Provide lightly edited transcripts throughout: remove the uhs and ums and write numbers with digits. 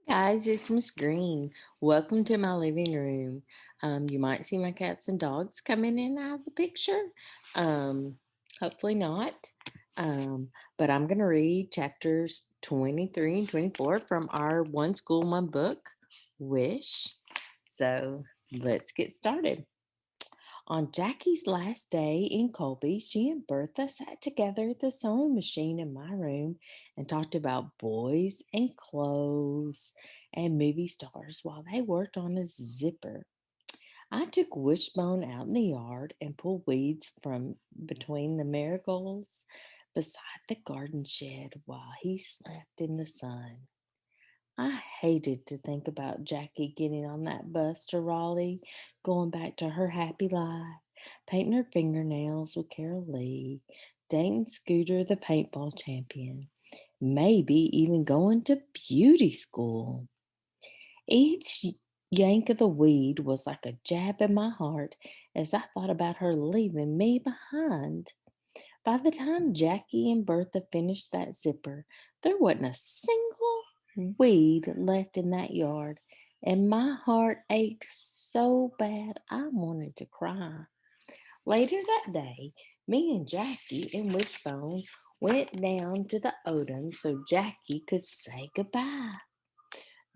Guys, it's Miss Green. Welcome to my living room. You might see my cats and dogs coming in and out of the picture. Um, Hopefully not. But I'm going to read chapters 23 and 24 from our One School, One Book, Wish. So let's get started. On Jackie's last day in Colby, she and Bertha sat together at the sewing machine in my room and talked about boys and clothes and movie stars while they worked on a zipper. I took Wishbone out in the yard and pulled weeds from between the marigolds beside the garden shed while he slept in the sun. I hated to think about Jackie getting on that bus to Raleigh, going back to her happy life, painting her fingernails with Carol Lee, dating Scooter the paintball champion, maybe even going to beauty school. Each yank of the weed was like a jab in my heart as I thought about her leaving me behind. By the time Jackie and Bertha finished that zipper, there wasn't a single weed left in that yard, and my heart ached so bad I wanted to cry. Later that day, me and Jackie and Wishbone went down to the Odom so Jackie could say goodbye.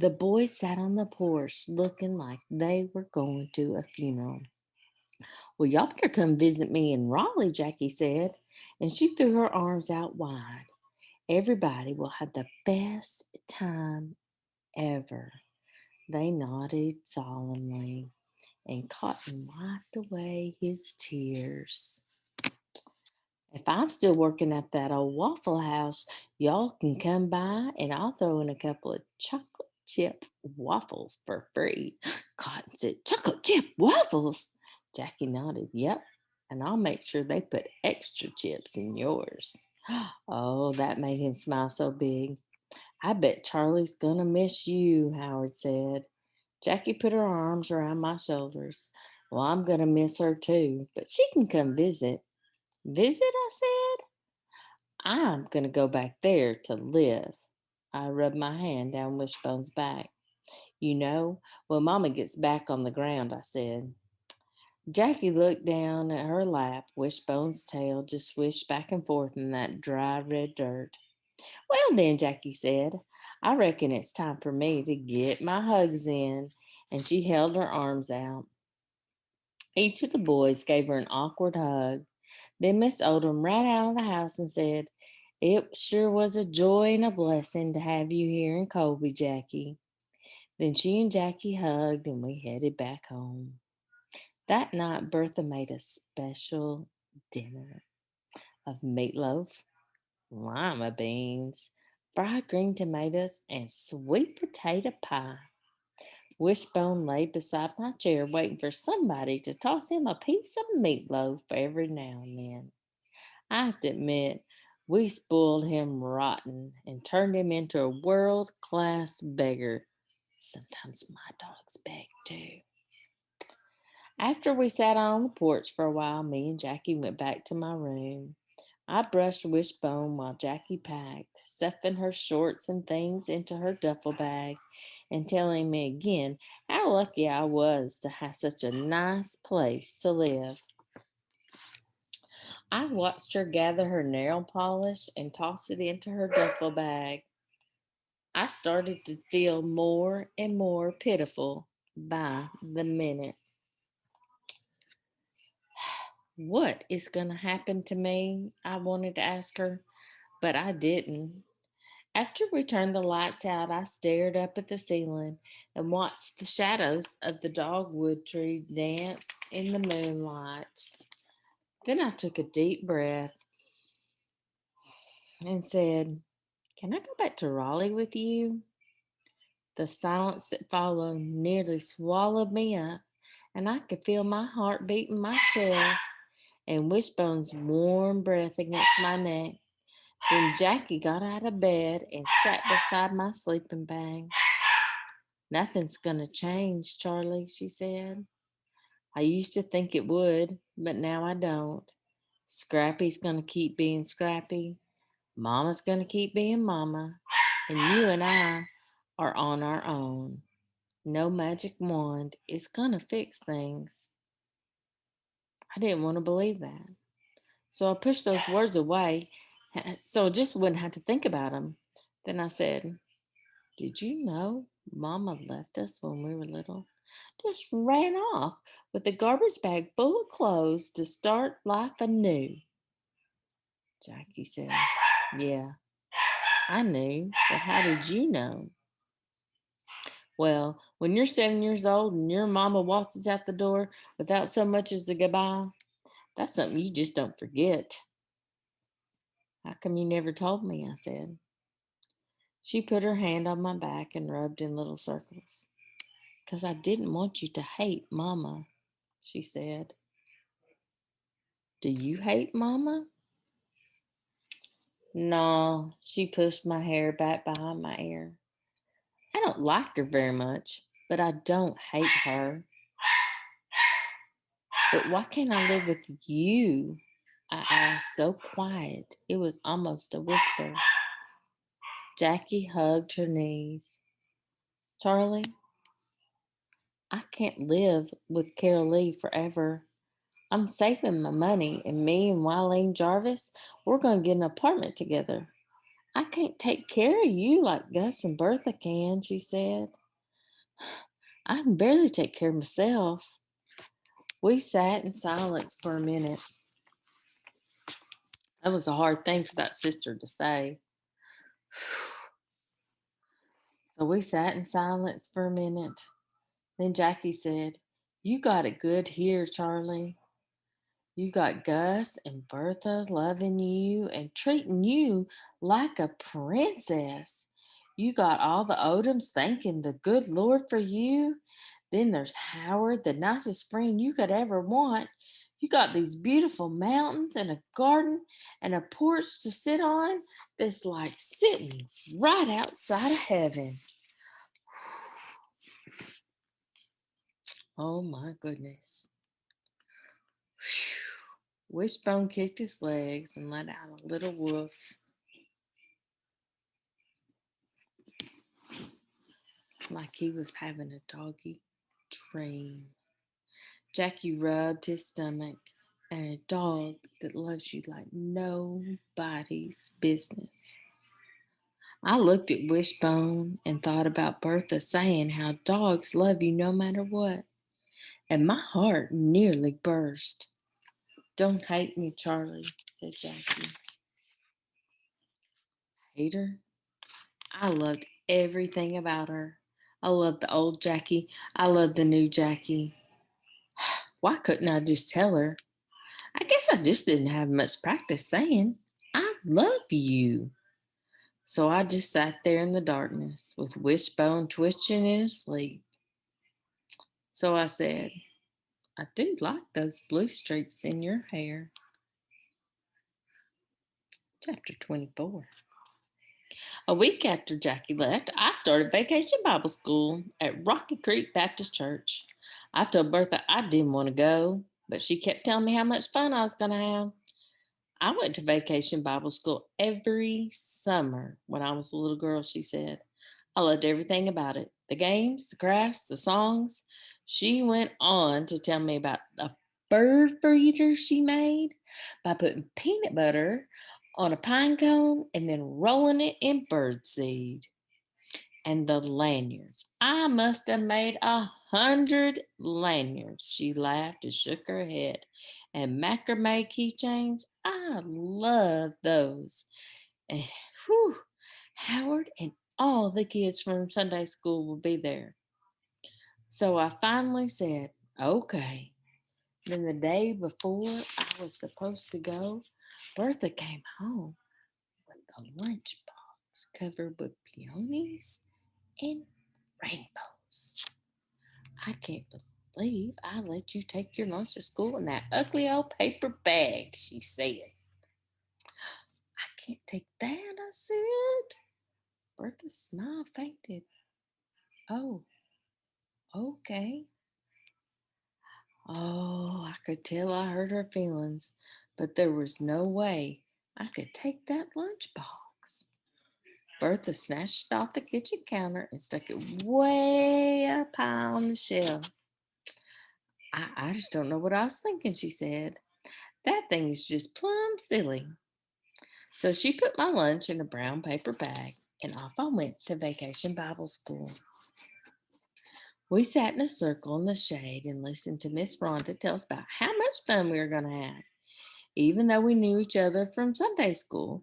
The boys sat on the porch looking like they were going to a funeral. Well, y'all better come visit me in Raleigh, Jackie said, and she threw her arms out wide. Everybody will have the best time ever. They nodded solemnly, and Cotton wiped away his tears. If I'm still working at that old Waffle House, y'all can come by and I'll throw in a couple of chocolate chip waffles for free. Cotton said, "Chocolate chip waffles?" Jackie nodded, "Yep, and I'll make sure they put extra chips in yours." Oh, that made him smile so big. "I bet Charlie's gonna miss you," Howard said. Jackie put her arms around my shoulders. "Well, I'm gonna miss her too, but she can come visit." "Visit?" I said. "I'm going to go back there to live." I rubbed my hand down Wishbone's back. "You know, when Mama gets back on the ground," I said. Jackie looked down at her lap. Wishbone's tail just swished back and forth in that dry red dirt. "Well, then," Jackie said, "I reckon it's time for me to get my hugs in." And she held her arms out. Each of the boys gave her an awkward hug. Then Miss Oldham ran out of the house and said, "It sure was a joy and a blessing to have you here in Colby, Jackie." Then she and Jackie hugged and we headed back home. That night, Bertha made a special dinner of meatloaf, lima beans, fried green tomatoes, and sweet potato pie. Wishbone lay beside my chair waiting for somebody to toss him a piece of meatloaf every now and then. I have to admit, we spoiled him rotten and turned him into a world class beggar. Sometimes my dogs beg too. After we sat on the porch for a while, me and Jackie went back to my room. I brushed Wishbone while Jackie packed, stuffing her shorts and things into her duffel bag and telling me again how lucky I was to have such a nice place to live. I watched her gather her nail polish and toss it into her duffel bag. I started to feel more and more pitiful by the minute. What is going to happen to me? I wanted to ask her, but I didn't. After we turned the lights out, I stared up at the ceiling and watched the shadows of the dogwood tree dance in the moonlight. Then I took a deep breath and said, "Can I go back to Raleigh with you?" The silence that followed nearly swallowed me up, and I could feel my heart beat in my chest and Wishbone's warm breath against my neck. Then Jackie got out of bed and sat beside my sleeping bag. "Nothing's going to change, Charlie," she said. I used to think it would, but now I don't. Scrappy's going to keep being Scrappy. Mama's going to keep being Mama. And you and I are on our own. No magic wand is going to fix things. I didn't want to believe that. So I pushed those words away so I just wouldn't have to think about them. Then I said, did you know Mama left us when we were little? Just ran off with a garbage bag full of clothes to start life anew. Jackie said, yeah, I knew, but how did you know? Well, when you're 7 years old and your mama waltzes out the door without so much as a goodbye, that's something you just don't forget. How come you never told me? I said. She put her hand on my back and rubbed in little circles. 'Cause I didn't want you to hate Mama, she said. Do you hate Mama? No, she pushed my hair back behind my ear. I don't like her very much, but I don't hate her. But why can't I live with you? I asked, so quiet it was almost a whisper. Jackie hugged her knees. Charlie, I can't live with Carol Lee forever. I'm saving my money, and me and Wileen Jarvis, we're going to get an apartment together. I can't take care of you like Gus and Bertha can, she said. I can barely take care of myself. We sat in silence for a minute. That was a hard thing for that sister to say. So we sat in silence for a minute. Then Jackie said, you got it good here, Charlie. You got Gus and Bertha loving you and treating you like a princess. You got all the Odoms thanking the good Lord for you. Then there's Howard, the nicest friend you could ever want. You got these beautiful mountains and a garden and a porch to sit on that's like sitting right outside of heaven. Oh my goodness. Wishbone kicked his legs and let out a little woof. Like he was having a doggy dream. Jackie rubbed his stomach, and a dog that loves you like nobody's business. I looked at Wishbone and thought about Bertha saying how dogs love you no matter what, and my heart nearly burst. Don't hate me, Charlie, said Jackie. Hate her? I loved everything about her. I loved the old Jackie. I loved the new Jackie. Why couldn't I just tell her? I guess I just didn't have much practice saying, I love you. So I just sat there in the darkness with Wishbone twitching in his sleep. So I said, I do like those blue streaks in your hair. Chapter 24. A week after Jackie left, I started vacation Bible school at Rocky Creek Baptist Church. I told Bertha I didn't want to go, but she kept telling me how much fun I was going to have. I went to vacation Bible school every summer when I was a little girl, she said. I loved everything about it, the games, the crafts, the songs. She went on to tell me about the bird feeder she made by putting peanut butter on a pine cone and then rolling it in birdseed. And the lanyards. I must have made 100 lanyards. She laughed and shook her head. And macrame keychains. I love those. And whew, Howard and all the kids from Sunday school will be there. So I finally said, okay. Then the day before I was supposed to go, Bertha came home with a lunchbox covered with peonies and rainbows. I can't believe I let you take your lunch to school in that ugly old paper bag, she said. I can't take that, I said. Bertha's smile faded. Oh, okay. Oh, I could tell I hurt her feelings, but there was no way I could take that lunchbox. Bertha snatched it off the kitchen counter and stuck it way up high on the shelf. I just don't know what I was thinking, she said. That thing is just plumb silly. So she put my lunch in a brown paper bag and off I went to vacation Bible school. We sat in a circle in the shade and listened to Miss Rhonda tell us about how much fun we were going to have, even though we knew each other from Sunday school.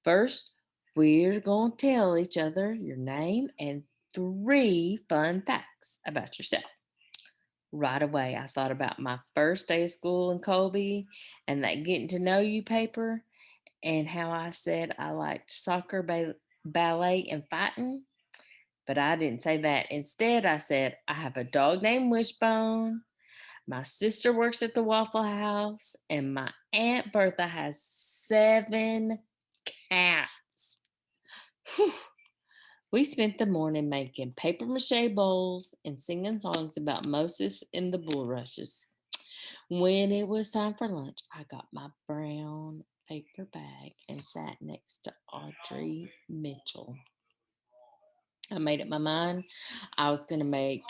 First, we're going to tell each other your name and 3 fun facts about yourself. Right away, I thought about my first day of school in Colby and that getting to know you paper and how I said I liked soccer, ballet, and fighting. But I didn't say that. Instead, I said, I have a dog named Wishbone. My sister works at the Waffle House, and my Aunt Bertha has 7 cats. Whew. We spent the morning making paper mache bowls and singing songs about Moses and the bulrushes. When it was time for lunch, I got my brown paper bag and sat next to Audrey Mitchell. I made up my mind I was going to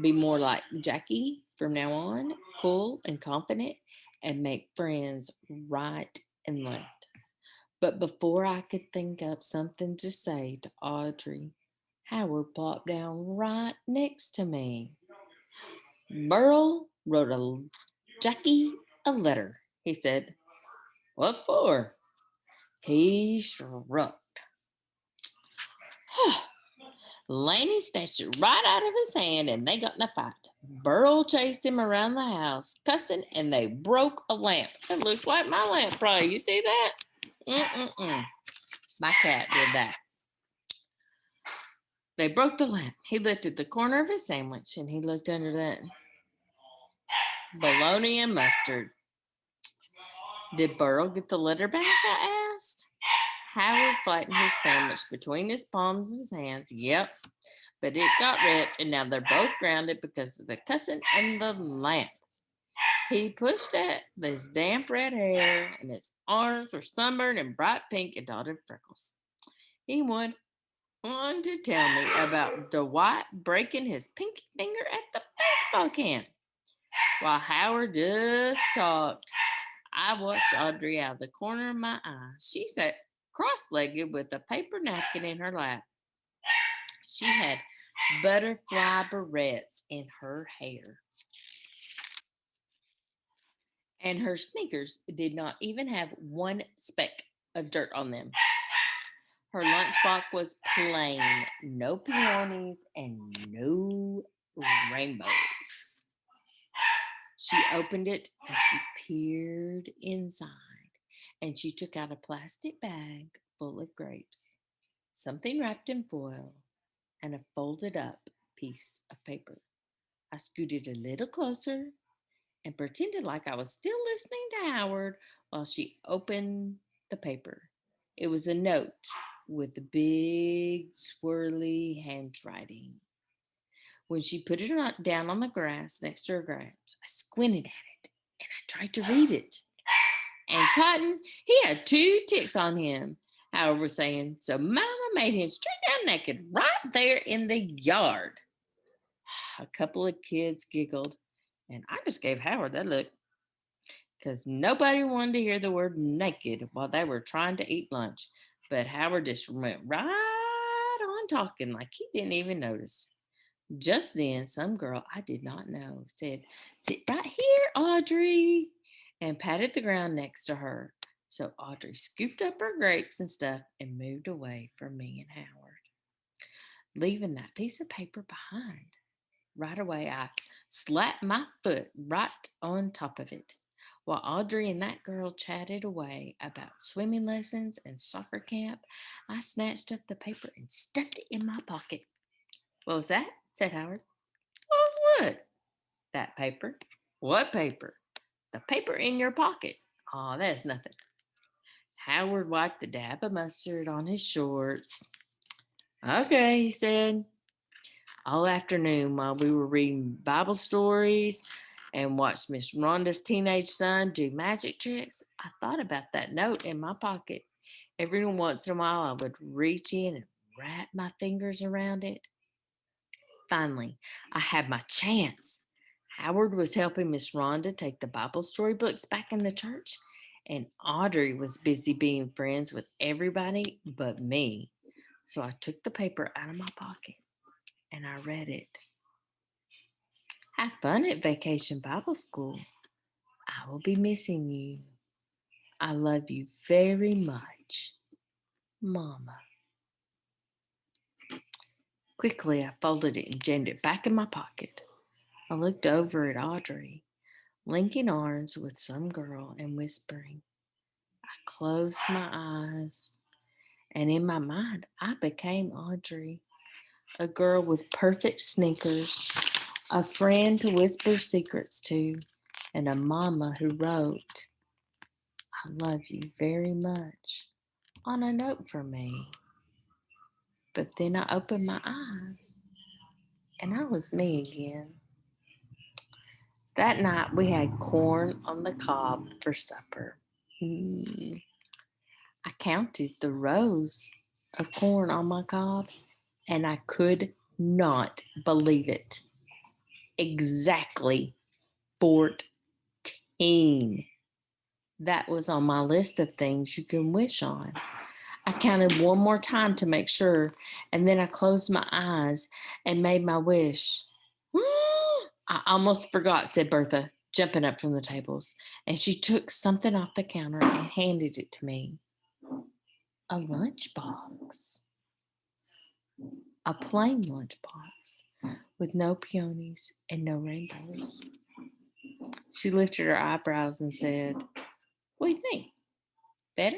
be more like Jackie from now on, cool and confident, and make friends right and left. But before I could think up something to say to Audrey, Howard plopped down right next to me. Burl wrote Jackie a letter, he said. What for? He shrugged. Laney snatched it right out of his hand and they got in a fight. Burl chased him around the house, cussing, and they broke a lamp. It looks like my lamp, probably. You see that? Mm-mm-mm. My cat did that. They broke the lamp. He lifted the corner of his sandwich and he looked under that bologna and mustard. Did Burl get the letter back? I asked. Howard flattened his sandwich between his palms of his hands. Yep, but it got ripped, and now they're both grounded because of the cussing and the lamp. He pushed at his damp red hair, and his arms were sunburned and bright pink and dotted freckles. He went on to tell me about Dwight breaking his pinky finger at the baseball camp. While Howard just talked, I watched Audrey out of the corner of my eye. She sat cross-legged with a paper napkin in her lap. She had butterfly barrettes in her hair. And her sneakers did not even have one speck of dirt on them. Her lunchbox was plain, no peonies and no rainbows. She opened it and she peered inside and she took out a plastic bag full of grapes, something wrapped in foil, and a folded up piece of paper. I scooted a little closer and pretended like I was still listening to Howard while she opened the paper. It was a note with big, swirly handwriting. When she put it down on the grass next to her grapes, I squinted at it and I tried to read it. And Cotton, he had 2 ticks on him, Howard was saying, so Mama made him straight down naked right there in the yard. A couple of kids giggled, and I just gave Howard that look because nobody wanted to hear the word naked while they were trying to eat lunch. But Howard just went right on talking like he didn't even notice. Just then, some girl I did not know said, sit right here, Audrey, and patted the ground next to her. So Audrey scooped up her grapes and stuff and moved away from me and Howard, leaving that piece of paper behind. Right away, I slapped my foot right on top of it. While Audrey and that girl chatted away about swimming lessons and soccer camp, I snatched up the paper and stuffed it in my pocket. What was that? Said Howard. What was what? That paper. What paper? The paper in your pocket. Oh, that's nothing. Howard wiped the dab of mustard on his shorts. Okay, he said. All afternoon while we were reading Bible stories and watched Miss Rhonda's teenage son do magic tricks, I thought about that note in my pocket. Every once in a while, I would reach in and wrap my fingers around it. Finally, I had my chance. Howard was helping Miss Rhonda take the Bible story books back in the church, and Audrey was busy being friends with everybody but me. So I took the paper out of my pocket and I read it. Have fun at Vacation Bible School. I will be missing you. I love you very much, Mama. Quickly, I folded it and jammed it back in my pocket. I looked over at Audrey, linking arms with some girl and whispering. I closed my eyes, and in my mind, I became Audrey, a girl with perfect sneakers, a friend to whisper secrets to, and a mama who wrote, I love you very much, on a note for me. But then I opened my eyes, and I was me again. That night we had corn on the cob for supper. I counted the rows of corn on my cob and I could not believe it. Exactly 14. That was on my list of things you can wish on. I counted one more time to make sure, and then I closed my eyes and made my wish. I almost forgot, said Bertha, jumping up from the tables, and she took something off the counter and handed it to me. A lunchbox. A plain lunchbox with no peonies and no rainbows. She lifted her eyebrows and said, What do you think? Better?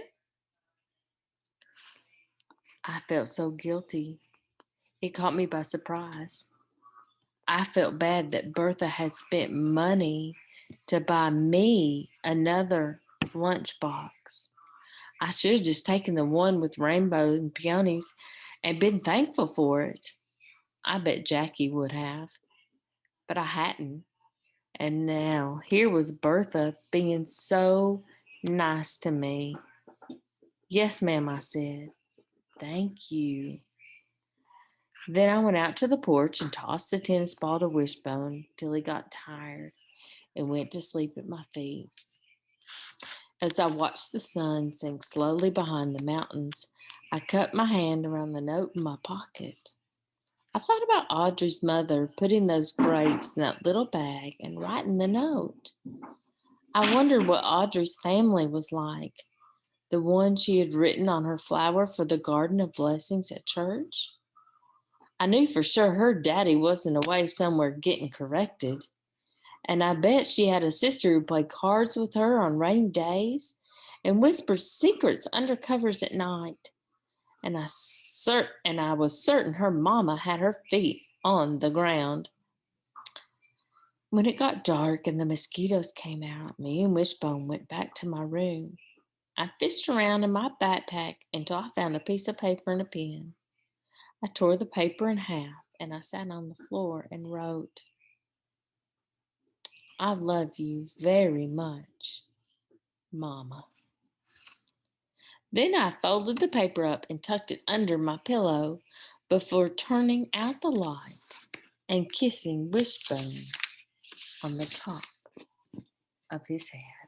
I felt so guilty. It caught me by surprise. I felt bad that Bertha had spent money to buy me another lunchbox. I should have just taken the one with rainbows and peonies and been thankful for it. I bet Jackie would have, but I hadn't. And now here was Bertha being so nice to me. Yes, ma'am, I said. Thank you. Then I went out to the porch and tossed a tennis ball to Wishbone till he got tired and went to sleep at my feet. As I watched the sun sink slowly behind the mountains, I cupped my hand around the note in my pocket. I thought about Audrey's mother putting those grapes in that little bag and writing the note. I wondered what Audrey's family was like, the one she had written on her flower for the Garden of Blessings at church. I knew for sure her daddy wasn't away somewhere getting corrected. And I bet she had a sister who played cards with her on rainy days and whispered secrets under covers at night. And I was certain her mama had her feet on the ground. When it got dark and the mosquitoes came out, me and Wishbone went back to my room. I fished around in my backpack until I found a piece of paper and a pen. I tore the paper in half and I sat on the floor and wrote, I love you very much, Mama. Then I folded the paper up and tucked it under my pillow before turning out the light and kissing Wishbone on the top of his head.